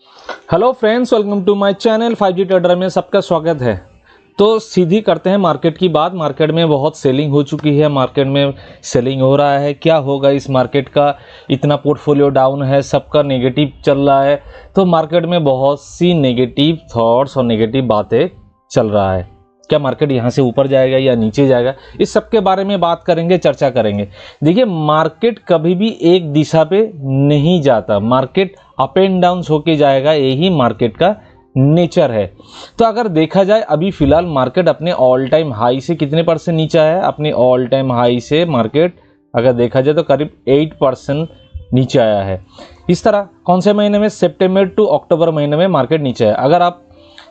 Hello friends, welcome to my channel 5G trader में सबका स्वागत है। तो सीधी करते हैं मार्केट की बात। मार्केट में बहुत सेलिंग हो चुकी है, मार्केट में सेलिंग हो रहा है। क्या होगा इस मार्केट का, इतना पोर्टफोलियो डाउन है, सबका नेगेटिव चल रहा है। तो मार्केट में बहुत सी नेगेटिव थॉट्स और नेगेटिव बातें चल रहा है। क्या मार्केट यहाँ से ऊपर जाएगा या नीचे जाएगा, इस सब के बारे में बात करेंगे, चर्चा करेंगे। देखिए, मार्केट कभी भी एक दिशा पे नहीं जाता, मार्केट अप एंड डाउन होके जाएगा, यही मार्केट का नेचर है। तो अगर देखा जाए अभी फिलहाल मार्केट अपने ऑल टाइम हाई से कितने परसेंट नीचे है, अपने ऑल टाइम हाई से मार्केट अगर देखा जाए तो करीब 8% नीचे आया है। इस तरह कौन से महीने में, सितंबर टू अक्टूबर महीने में मार्केट नीचे है। अगर आप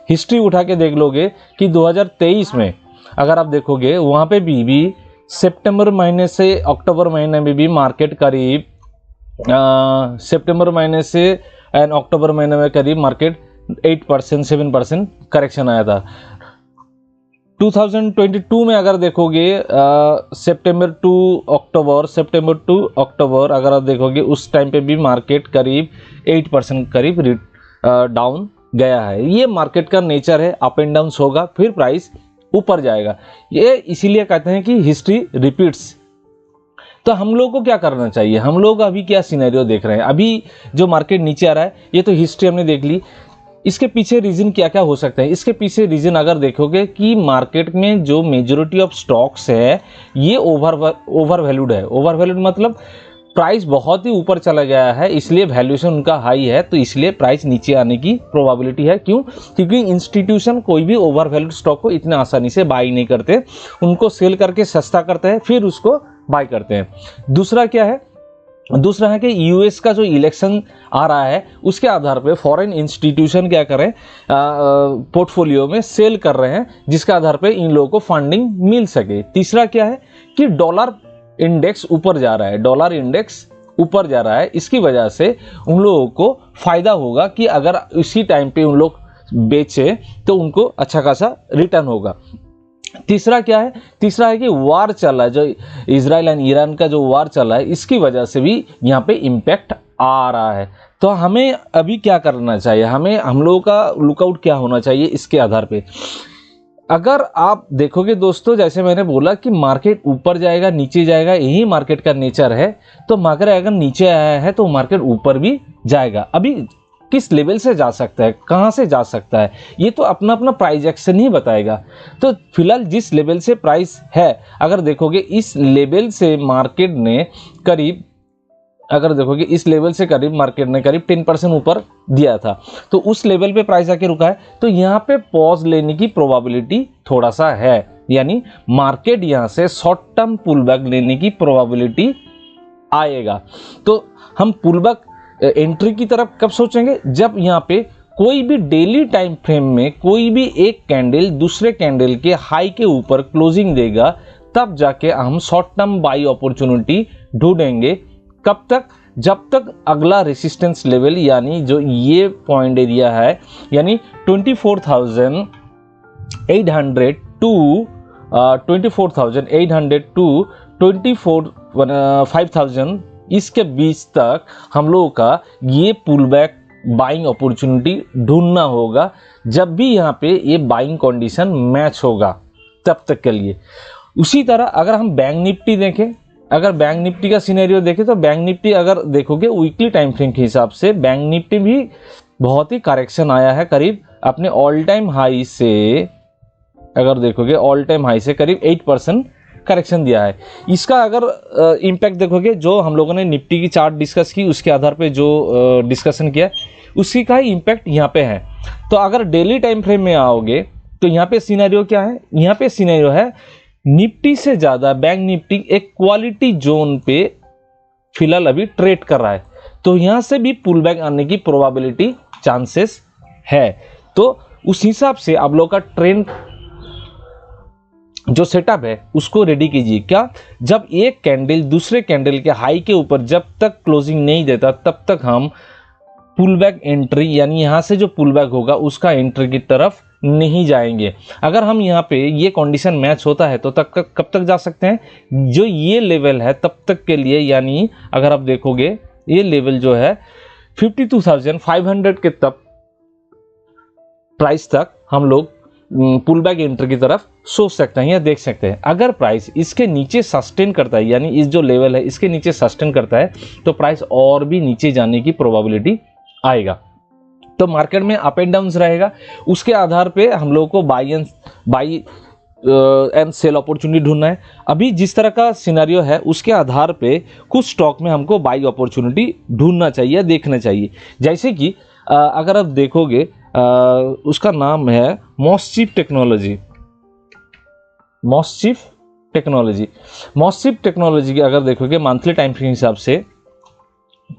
हिस्ट्री उठा के देख लोगे कि 2023 में अगर आप देखोगे वहाँ पे भी सितंबर महीने से अक्टूबर महीने में भी मार्केट करीब सितंबर महीने से एंड अक्टूबर महीने में करीब मार्केट 8% 7% करेक्शन आया था। 2022 में अगर देखोगे सितंबर टू अक्टूबर अगर आप देखोगे उस टाइम पे भी मार्केट करीब 8% करीब डाउन गया है। ये मार्केट का नेचर है, अप एंड डाउन होगा, फिर प्राइस ऊपर जाएगा। ये इसीलिए कहते हैं कि हिस्ट्री रिपीट्स। तो हम लोग को क्या करना चाहिए, हम लोग अभी क्या सिनेरियो देख रहे हैं। अभी जो मार्केट नीचे आ रहा है, ये तो हिस्ट्री हमने देख ली। इसके पीछे रीजन क्या क्या हो सकते हैं। इसके पीछे रीजन अगर देखोगे कि मार्केट में जो मेजॉरिटी ऑफ स्टॉक्स है ये ओवर वैल्यूड है। ओवर वैल्यूड मतलब प्राइस बहुत ही ऊपर चला गया है, इसलिए वैल्यूएशन उनका हाई है, तो इसलिए प्राइस नीचे आने की प्रोबेबिलिटी है। क्यों? क्योंकि इंस्टीट्यूशन कोई भी ओवर वैल्यूड स्टॉक को इतने आसानी से बाई नहीं करते, उनको सेल करके सस्ता करते हैं, फिर उसको बाई करते हैं। दूसरा क्या है, दूसरा है कि यूएस का जो इलेक्शन आ रहा है उसके आधार पे फॉरेन इंस्टीट्यूशन क्या कर रहे हैं, पोर्टफोलियो में सेल कर रहे हैं, जिसके आधार पे इन लोगों को फंडिंग मिल सके। तीसरा क्या है कि डॉलर इंडेक्स ऊपर जा रहा है, डॉलर इंडेक्स ऊपर जा रहा है, इसकी वजह से उन लोगों को फायदा होगा कि अगर इसी टाइम पे उन लोग बेचे तो उनको अच्छा खासा रिटर्न होगा। तीसरा क्या है, तीसरा है कि वार चल रहा है, जो इजराइल एंड ईरान का जो वार चल रहा है, इसकी वजह से भी यहाँ पे इम्पैक्ट आ रहा है। तो हमें अभी क्या करना चाहिए, हम लोगों का लुकआउट क्या होना चाहिए इसके आधार पे। अगर आप देखोगे दोस्तों, जैसे मैंने बोला कि मार्केट ऊपर जाएगा नीचे जाएगा, यही मार्केट का नेचर है। तो मार्केट अगर नीचे आया है तो मार्केट ऊपर भी जाएगा। अभी किस लेवल से जा सकता है, कहाँ से जा सकता है, ये तो अपना अपना प्राइस एक्शन ही बताएगा। तो फिलहाल जिस लेवल से प्राइस है, अगर देखोगे इस लेवल से मार्केट ने करीब, अगर देखोगे इस लेवल से करीब मार्केट ने करीब 10% ऊपर दिया था, तो उस लेवल पे प्राइस आके रुका है। तो यहाँ पे पॉज लेने की प्रोबेबिलिटी थोड़ा सा है, यानी मार्केट यहाँ से शॉर्ट टर्म पुल बैक लेने की प्रोबेबिलिटी आएगा। तो हम पुल बैक एंट्री की तरफ कब सोचेंगे, जब यहाँ पे कोई भी डेली टाइम फ्रेम में कोई भी एक कैंडल दूसरे कैंडल के हाई के ऊपर क्लोजिंग देगा, तब जाके हम शॉर्ट टर्म बाई अपॉर्चुनिटी ढूंढेंगे। कब तक? जब तक अगला रेसिस्टेंस लेवल यानी जो ये पॉइंट एरिया है, यानी 24,800 टू 25,000 इसके बीच तक हम लोगों का ये पुल बैक बाइंग अपॉर्चुनिटी ढूंढना होगा। जब भी यहाँ पे ये बाइंग कंडीशन मैच होगा तब तक के लिए। उसी तरह अगर हम बैंक निफ्टी देखें, अगर बैंक निफ्टी का सिनेरियो देखें, तो बैंक निफ्टी अगर देखोगे वीकली टाइम फ्रेम के हिसाब से बैंक निफ्टी भी बहुत ही करेक्शन आया है, करीब अपने ऑल टाइम हाई से, अगर देखोगे ऑल टाइम हाई से करीब 8% करेक्शन दिया है। इसका अगर इम्पैक्ट देखोगे, जो हम लोगों ने निफ्टी की चार्ट डिस्कस की उसके आधार पे जो डिस्कशन किया, उसी का ही इम्पैक्ट यहाँ पे है। तो अगर डेली टाइम फ्रेम में आओगे तो यहाँ पे सिनेरियो क्या है, यहाँ पे सिनेरियो है निफ्टी से ज़्यादा बैंक निफ्टी एक क्वालिटी जोन पे फिलहाल अभी ट्रेड कर रहा है। तो यहाँ से भी पुल बैक आने की प्रोबेबिलिटी चांसेस है। तो उस हिसाब से आप लोग का ट्रेंड जो सेटअप है उसको रेडी कीजिए। क्या? जब एक कैंडल दूसरे कैंडल के हाई के ऊपर जब तक क्लोजिंग नहीं देता, तब तक हम पुल बैक एंट्री, यानी यहाँ से जो पुल बैक होगा उसका एंट्री की तरफ नहीं जाएंगे। अगर हम यहाँ पे ये कंडीशन मैच होता है तो तब कब तक जा सकते हैं, जो ये लेवल है तब तक के लिए, यानी अगर आप देखोगे ये लेवल जो है 52,500 के तब प्राइस तक हम लोग पुल बैक एंट्री की तरफ सोच सकते हैं या देख सकते हैं। अगर प्राइस इसके नीचे सस्टेन करता है, यानी इस जो लेवल है इसके नीचे सस्टेन करता है, तो प्राइस और भी नीचे जाने की प्रोबेबिलिटी आएगा। तो मार्केट में अप एंड डाउन रहेगा, उसके आधार पे हम लोगों को बाई एंड सेल अपॉर्चुनिटी ढूंढना है। अभी जिस तरह का सिनेरियो है उसके आधार पे कुछ स्टॉक में हमको बाई अपॉर्चुनिटी ढूंढना चाहिए, देखना चाहिए। जैसे कि अगर आप देखोगे उसका नाम है मॉसचिप टेक्नोलॉजी। मॉसचिप टेक्नोलॉजी की अगर देखोगे मंथली टाइम फ्रेम के हिसाब से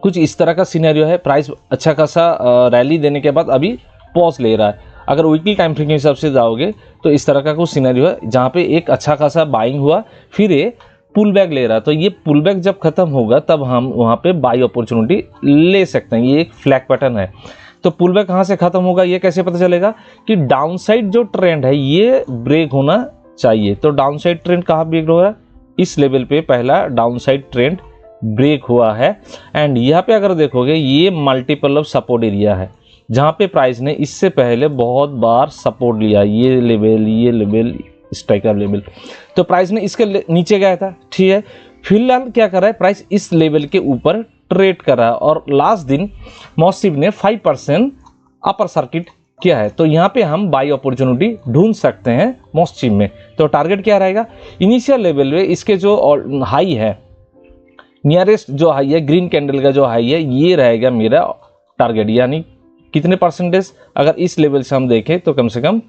कुछ इस तरह का सिनेरियो है। प्राइस अच्छा खासा रैली देने के बाद अभी पॉज ले रहा है। अगर वीकली टाइम फ्रेम के हिसाब से जाओगे तो इस तरह का कुछ सिनेरियो है जहाँ पे एक अच्छा खासा बाइंग हुआ, फिर ये पुल बैक ले रहा है। तो ये पुल बैक जब खत्म होगा तब हम वहाँ पे बाई अपॉर्चुनिटी ले सकते हैं। ये एक फ्लैग पैटर्न है। तो पुल बैक कहाँ से खत्म होगा ये कैसे पता चलेगा कि डाउनसाइड जो ट्रेंड है ये ब्रेक होना चाहिए। तो डाउनसाइड ट्रेंड कहाँ ब्रेक हो रहा है, इस लेवल पे पहला डाउनसाइड ट्रेंड ब्रेक हुआ है। एंड यहाँ पे अगर देखोगे ये मल्टीपल ऑफ सपोर्ट एरिया है जहाँ पे प्राइस ने इससे पहले बहुत बार सपोर्ट लिया, ये लेवल स्ट्राइकर लेवल। तो प्राइस ने इसके नीचे गया था, ठीक है। फिलहाल क्या कर रहा है, प्राइस इस लेवल के ऊपर ट्रेड कर रहा है और लास्ट दिन मॉसिव ने 5% अपर सर्किट किया है। तो यहाँ पे हम बाई अपॉर्चुनिटी ढूंढ सकते हैं मॉसिव में। तो टारगेट क्या रहेगा, इनिशियल लेवल में इसके जो हाई है, नियरेस्ट जो हाई है, ग्रीन कैंडल का जो हाई है, ये रहेगा मेरा टारगेट। यानी कितने परसेंटेज, अगर इस लेवल से हम देखें तो कम से कम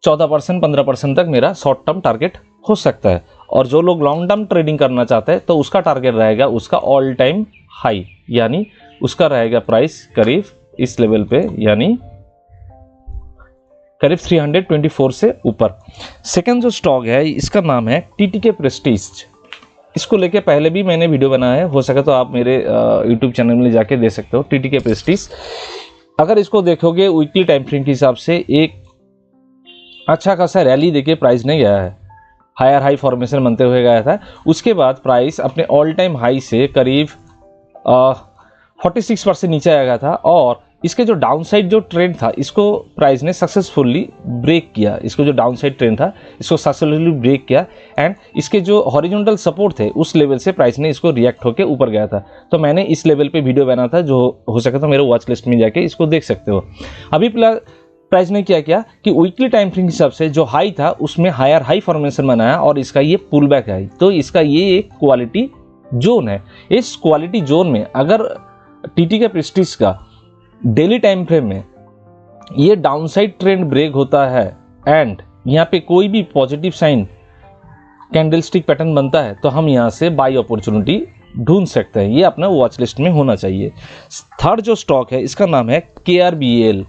14% 15% तक मेरा शॉर्ट टर्म टारगेट हो सकता है। और जो लोग लॉन्ग टर्म ट्रेडिंग करना चाहते हैं तो उसका टारगेट रहेगा उसका ऑल टाइम हाई, यानी उसका रहेगा प्राइस करीब इस लेवल पे, यानी करीब 324 से ऊपर। सेकंड जो स्टॉक है इसका नाम है टीटीके प्रेस्टीज। इसको लेके पहले भी मैंने वीडियो बनाया है, हो सके तो आप मेरे यूट्यूब चैनल में जाके दे सकते हो। टीटीके प्रेस्टीज अगर इसको देखोगे वीकली टाइम फ्रेम के हिसाब से एक अच्छा खासा रैली देके प्राइस ने गया है, हायर हाई फॉर्मेशन बनते हुए गया था। उसके बाद प्राइस अपने ऑल टाइम हाई से करीब 46% नीचे आ गया था और इसके जो डाउनसाइड जो ट्रेंड था इसको प्राइस ने सक्सेसफुली ब्रेक किया। इसको जो डाउनसाइड ट्रेंड था इसको सक्सेसफुली ब्रेक किया एंड इसके जो हॉरिजॉन्टल सपोर्ट थे उस लेवल से प्राइस ने इसको रिएक्ट होकर ऊपर गया था। तो मैंने इस लेवल पे वीडियो बना था, जो हो सके तो मेरे वॉच लिस्ट में जाके इसको देख सकते हो। अभी प्राइस ने क्या किया कि वीकली टाइम फ्रेम के हिसाब से जो हाई था उसमें हायर हाई फॉर्मेशन बनाया और इसका ये पुल बैक है। तो इसका ये एक क्वालिटी जोन है। इस क्वालिटी जोन में अगर टीटीके प्रेस्टीज का डेली टाइम फ्रेम में ये डाउनसाइड ट्रेंड ब्रेक होता है एंड यहाँ पे कोई भी पॉजिटिव साइन कैंडलस्टिक पैटर्न बनता है तो हम यहाँ से बाई अपॉर्चुनिटी ढूंढ सकते हैं। ये अपना वॉच लिस्ट में होना चाहिए। थर्ड जो स्टॉक है इसका नाम है KRBL।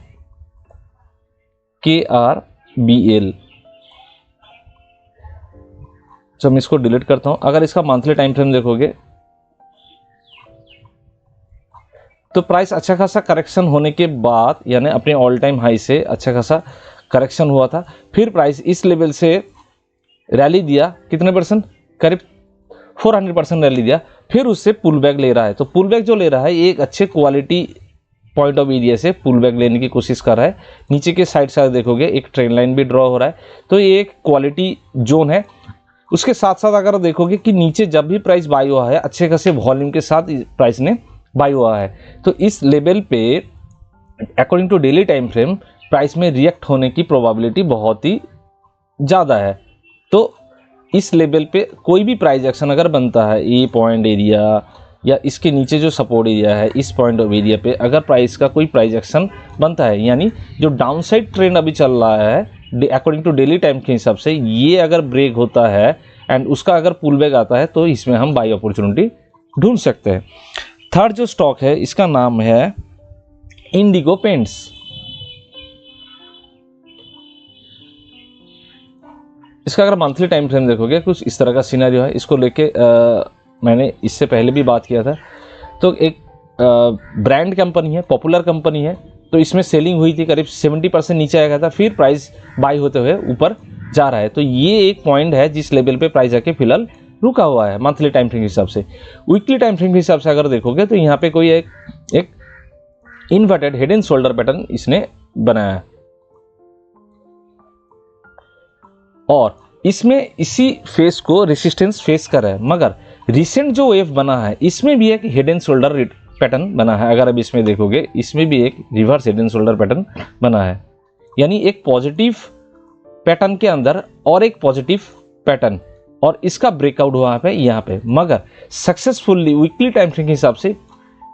तो मैं इसको डिलीट करता हूं। अगर इसका मंथली टाइम फ्रेम देखोगे तो प्राइस अच्छा खासा करेक्शन होने के बाद, यानी अपने ऑल टाइम हाई से अच्छा खासा करेक्शन हुआ था, फिर प्राइस इस लेवल से रैली दिया, कितने परसेंट, करीब 400% रैली दिया, फिर उससे पुल बैक ले रहा है। तो पुल बैक जो ले रहा है ये एक अच्छे क्वालिटी पॉइंट ऑफ एरिया से पुल बैक लेने की कोशिश कर रहा है। नीचे के साइड से देखोगे एक ट्रेंड लाइन भी ड्रॉ हो रहा है, तो ये एक क्वालिटी जोन है। उसके साथ साथ अगर देखोगे कि नीचे जब भी प्राइस बाई हुआ है अच्छे खासे वॉल्यूम के साथ प्राइस ने बाई हुआ है, तो इस लेवल पे according to daily time frame price में रिएक्ट होने की प्रोबेबिलिटी बहुत ही ज़्यादा है। तो इस लेवल पे कोई भी प्राइस एक्शन अगर बनता है, ये पॉइंट एरिया या इसके नीचे जो सपोर्ट एरिया है, इस पॉइंट ऑफ एरिया पे अगर प्राइस का कोई प्राइस एक्शन बनता है, यानी जो डाउनसाइड ट्रेंड अभी चल रहा है अकॉर्डिंग टू डेली टाइम के हिसाब से, ये अगर ब्रेक होता है एंड उसका अगर पुल बैक आता है तो इसमें हम बाई अपॉर्चुनिटी ढूंढ सकते हैं। थर्ड जो स्टॉक है इसका नाम है इंडिगो पेंट्स। इसका अगर मंथली टाइम फ्रेम देखोगे कुछ इस तरह का सिनेरियो है। इसको लेके मैंने इससे पहले भी बात किया था। तो एक ब्रांड कंपनी है, पॉपुलर कंपनी है, तो इसमें सेलिंग हुई थी, करीब 70% नीचे आ गया था, फिर प्राइस बाई होते हुए ऊपर जा रहा है। तो ये एक पॉइंट है जिस लेवल पे प्राइस आके फिलहाल रुका हुआ है मंथली टाइम फ्रेम के हिसाब से। वीकली टाइम फ्रेम के हिसाब से अगर देखोगे तो यहाँ पे कोई एक inverted head and shoulder pattern इसने बनाया है। और इसमें इसी फेस को रेसिस्टेंस फेस कर रहा है, मगर रिसेंट जो वेव बना है इसमें भी एक हेड एंड शोल्डर पैटर्न बना है। अगर अब इसमें देखोगे इसमें भी एक reverse head and shoulder pattern बना है, यानी एक पॉजिटिव पैटर्न के अंदर और एक पॉजिटिव पैटर्न, और इसका ब्रेकआउट हुआ है यहाँ पे, मगर सक्सेसफुली वीकली टाइम फ्रेम के हिसाब से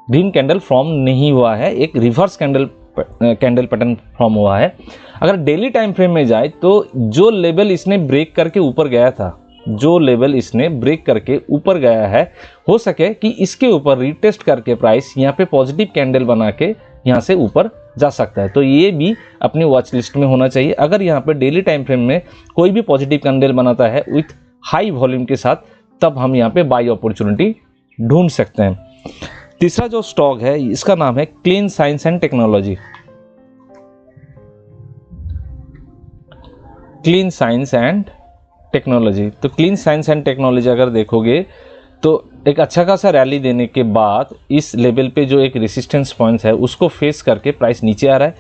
ग्रीन कैंडल फॉर्म नहीं हुआ है, एक रिवर्स कैंडल पैटर्न फॉर्म हुआ है। अगर डेली टाइम फ्रेम में जाए तो जो लेवल इसने ब्रेक करके ऊपर गया था, जो लेवल इसने ब्रेक करके ऊपर गया है, हो सके कि इसके ऊपर रीटेस्ट करके प्राइस यहाँ पे पॉजिटिव कैंडल बना के यहाँ से ऊपर जा सकता है। तो ये भी अपनी वॉच लिस्ट में होना चाहिए। अगर यहाँ पे डेली टाइम फ्रेम में कोई भी पॉजिटिव कैंडल बनाता है विथ हाई वॉल्यूम के साथ, तब हम यहाँ पे बाई अपॉर्चुनिटी ढूंढ सकते हैं। तीसरा जो स्टॉक है इसका नाम है clean science and technology. Clean science and technology, तो क्लीन साइंस एंड टेक्नोलॉजी अगर देखोगे तो एक अच्छा खासा रैली देने के बाद इस लेवल पे जो एक रेसिस्टेंस पॉइंट है उसको फेस करके प्राइस नीचे आ रहा है।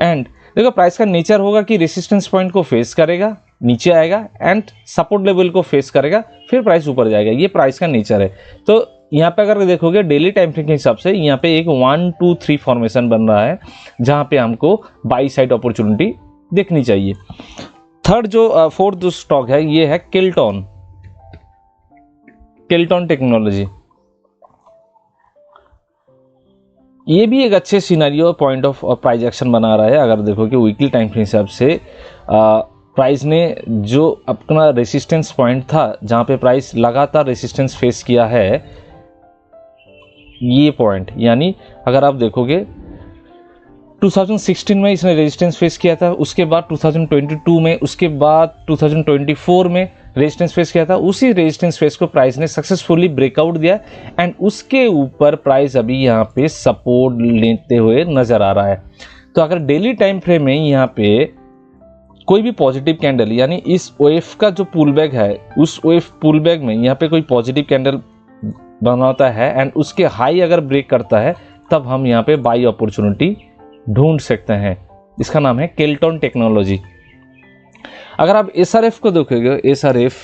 एंड देखो प्राइस का नेचर होगा कि रेसिस्टेंस पॉइंट को फेस करेगा, नीचे आएगा, एंड सपोर्ट लेवल को फेस करेगा, फिर प्राइस ऊपर जाएगा। ये प्राइस का नेचर है। तो यहाँ पे अगर देखोगे डेली टाइम फ्रेम के हिसाब से यहाँ पे एक 1 2 3 फॉर्मेशन बन रहा है, जहाँ पे हमको बाई साइड अपॉर्चुनिटी देखनी चाहिए। फोर्थ जो स्टॉक है ये है केल्टॉन टेक्नोलॉजी। ये भी एक अच्छे scenario point of price action बना रहा है। अगर देखो कि वीकली टाइम के हिसाब से प्राइस ने जो अपना रेसिस्टेंस पॉइंट था, जहां पे प्राइस लगातार रेसिस्टेंस फेस किया है, ये पॉइंट, यानी अगर आप देखोगे 2016 में इसने रेजिस्टेंस फेस किया था, उसके बाद 2022 में, उसके बाद 2024 में रेजिस्टेंस फेस किया था। उसी रेजिस्टेंस फेस को प्राइस ने सक्सेसफुली ब्रेकआउट दिया एंड उसके ऊपर प्राइस अभी यहाँ पे सपोर्ट लेते हुए नजर आ रहा है। तो अगर डेली टाइम फ्रेम में यहाँ पे कोई भी पॉजिटिव कैंडल, यानी इस वेव का जो पुल बैक है, उस वेव पुल बैक में यहाँ पे कोई पॉजिटिव कैंडल बनाता है एंड उसके हाई अगर ब्रेक करता है, तब हम यहाँ पे बाई अपॉर्चुनिटी ढूंढ सकते हैं। इसका नाम है केल्टॉन टेक्नोलॉजी। अगर आप एसआरएफ को देखोगे, एसआरएफ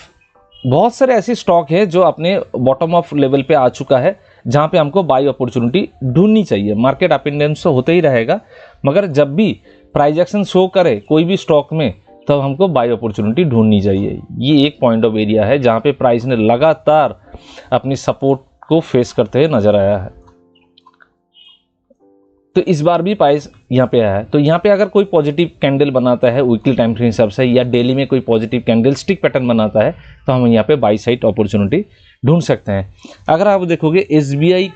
बहुत सारे ऐसे स्टॉक है जो अपने बॉटम ऑफ लेवल पे आ चुका है, जहां पे हमको बाई अपॉर्चुनिटी ढूंढनी चाहिए। मार्केट अप एंड डाउन तो होता ही रहेगा, मगर जब भी प्राइस एक्शन शो करे कोई भी स्टॉक में, तब हमको बाई अपॉर्चुनिटी ढूंढनी चाहिए। ये एक पॉइंट ऑफ एरिया है जहां पे प्राइस ने लगातार अपनी सपोर्ट को फेस करते हुए नजर आया है। तो इस बार भी प्राइस यहाँ पे आया है। तो यहाँ पे अगर कोई पॉजिटिव कैंडल बनाता है वीकली टाइम फ्रेम हिसाब से, या डेली में कोई पॉजिटिव कैंडल स्टिक पैटर्न बनाता है, तो हम यहाँ पे बाई साइड अपॉर्चुनिटी ढूंढ सकते हैं। अगर आप देखोगे एसबीआई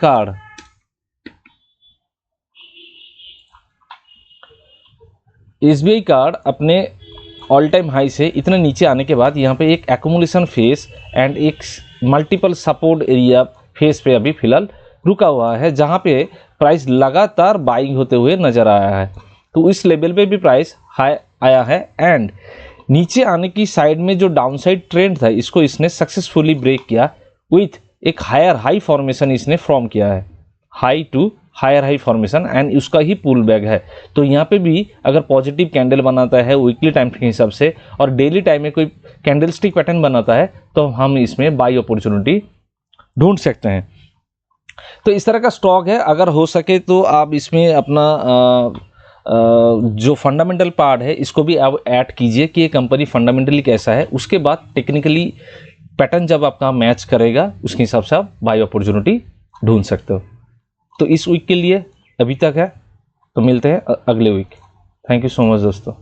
कार्ड अपने ऑल टाइम हाई से इतना नीचे आने के बाद यहाँ पे एक एक्यूमुलेशन फेस एंड एक मल्टीपल सपोर्ट एरिया फेस पे अभी फिलहाल रुका हुआ है, जहाँ पे प्राइस लगातार बाइंग होते हुए नजर आया है। तो इस लेवल पे भी प्राइस हाई आया है एंड नीचे आने की साइड में जो डाउनसाइड ट्रेंड था, इसको इसने सक्सेसफुली ब्रेक किया विथ एक हायर हाई फॉर्मेशन इसने फॉर्म किया है, high to higher high formation, and उसका ही पुल बैक है। तो यहाँ पे भी अगर पॉजिटिव कैंडल बनाता है वीकली टाइम के हिसाब से और डेली टाइम में कोई कैंडल स्टिक पैटर्न बनाता है, तो हम इसमें बाई अपॉर्चुनिटी ढूंढ सकते हैं। तो इस तरह का स्टॉक है। अगर हो सके तो आप इसमें अपना जो फंडामेंटल पार्ट है इसको भी आप ऐड कीजिए कि ये कंपनी फंडामेंटली कैसा है। उसके बाद टेक्निकली पैटर्न जब आपका मैच करेगा, उसके हिसाब से आप बाई अपॉर्चुनिटी ढूंढ सकते हो। तो इस वीक के लिए अभी तक है, तो मिलते हैं अगले week. Thank you so much दोस्तों।